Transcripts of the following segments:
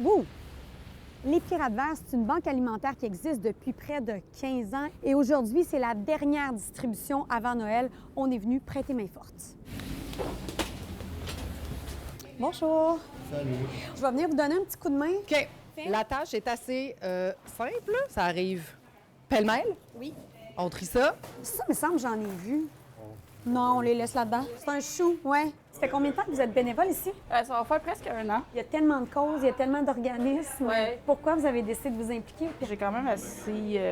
Wouh! Les Pirates Verts, c'est une banque alimentaire qui existe depuis près de 15 ans et aujourd'hui, c'est la dernière distribution avant Noël. On est venu prêter main forte. Bonjour. Salut. Je vais venir vous donner un petit coup de main. OK. La tâche est assez simple. Ça arrive pêle-mêle. Oui. On trie ça. Ça me semble que j'en ai vu. Non, on les laisse là-dedans. C'est un chou, ouais. Ça fait combien de temps que vous êtes bénévole ici? Ça va faire presque 1 an. Il y a tellement de causes, il y a tellement d'organismes. Ouais. Pourquoi vous avez décidé de vous impliquer? J'ai quand même assez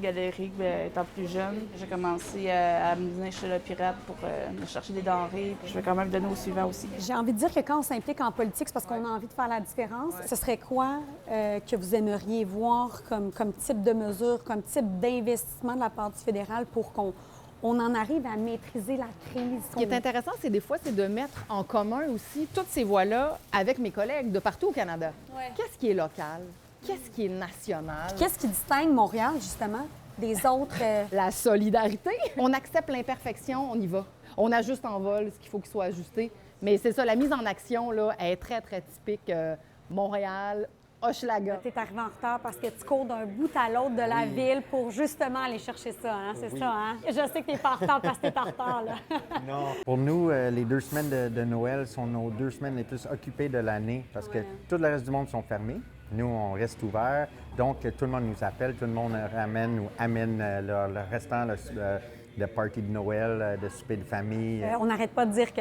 galéré étant plus jeune. J'ai commencé à me venir chez le pirate pour me chercher des denrées. Puis je vais quand même donner au suivant aussi. J'ai envie de dire que quand on s'implique en politique, c'est parce qu'on a envie de faire la différence. Ce serait quoi que vous aimeriez voir comme type de mesure, comme type d'investissement de la part du fédéral pour qu'on en arrive à maîtriser la crise? Ce qui est intéressant, c'est des fois, c'est de mettre en commun aussi toutes ces voies-là avec mes collègues de partout au Canada. Ouais. Qu'est-ce qui est local? Qu'est-ce qui est national? Qu'est-ce qui distingue Montréal, justement, des autres? La solidarité. On accepte l'imperfection, on y va. On ajuste en vol ce qu'il faut qu'il soit ajusté. Mais c'est ça, la mise en action, là, elle est très, très typique Montréal, Hochelaga. Tu es arrivé en retard parce que tu cours d'un bout à l'autre de la ville pour justement aller chercher ça, hein? C'est ça, hein? Je sais que tu n'es pas en retard parce que tu es en retard, là. Non. Pour nous, les 2 semaines de Noël sont nos 2 semaines les plus occupées de l'année parce que tout le reste du monde sont fermés. Nous, on reste ouverts. Donc, tout le monde nous appelle, tout le monde ramène ou amène le restant, le party de Noël, de souper de famille. On n'arrête pas de dire que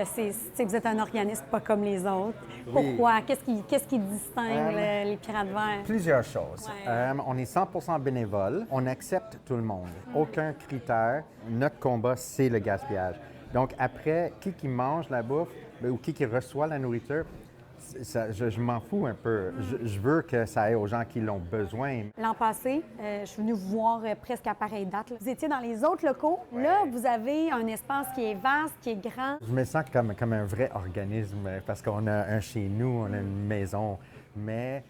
vous êtes un organisme pas comme les autres. Pourquoi? Qu'est-ce qui distingue les Pirates Verts? Plusieurs choses. Ouais. On est 100% bénévole. On accepte tout le monde. Aucun critère. Notre combat, c'est le gaspillage. Donc, après, qui mange la bouffe ou qui reçoit la nourriture, je m'en fous un peu. Je veux que ça aille aux gens qui l'ont besoin. L'an passé, je suis venue vous voir presque à pareille date. Vous étiez dans les autres locaux. Là, vous avez un espace qui est vaste, qui est grand. Je me sens comme un vrai organisme parce qu'on a un chez nous, on a une maison, mais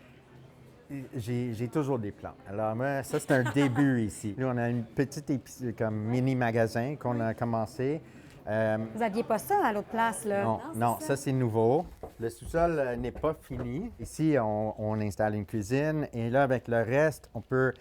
j'ai toujours des plans. Alors moi, ça, c'est un début ici. Nous, on a une petite comme mini-magasin qu'on a commencé. Vous n'aviez pas ça à l'autre place, là? Non, ça c'est nouveau. Le sous-sol n'est pas fini. Ici, on installe une cuisine et là, avec le reste, on peut,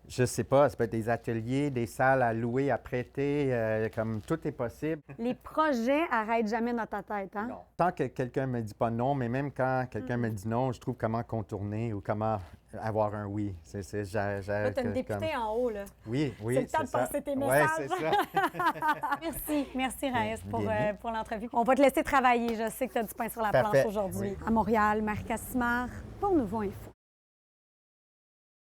je sais pas, ça peut être des ateliers, des salles à louer, à prêter, comme tout est possible. Les projets arrêtent jamais dans ta tête, hein? Non. Tant que quelqu'un me dit pas non, mais même quand quelqu'un me dit non, je trouve comment contourner ou comment avoir un oui. Là, tu as une députée en haut, là. Oui, C'est le temps de passer tes messages. Oui, c'est ça. Merci Raïs Bien. pour l'entrevue. On va te laisser travailler. Je sais que tu as du pain sur la planche Parfait. aujourd'hui. Oui. À Montréal, Marie Cassimard pour Nouveau Info.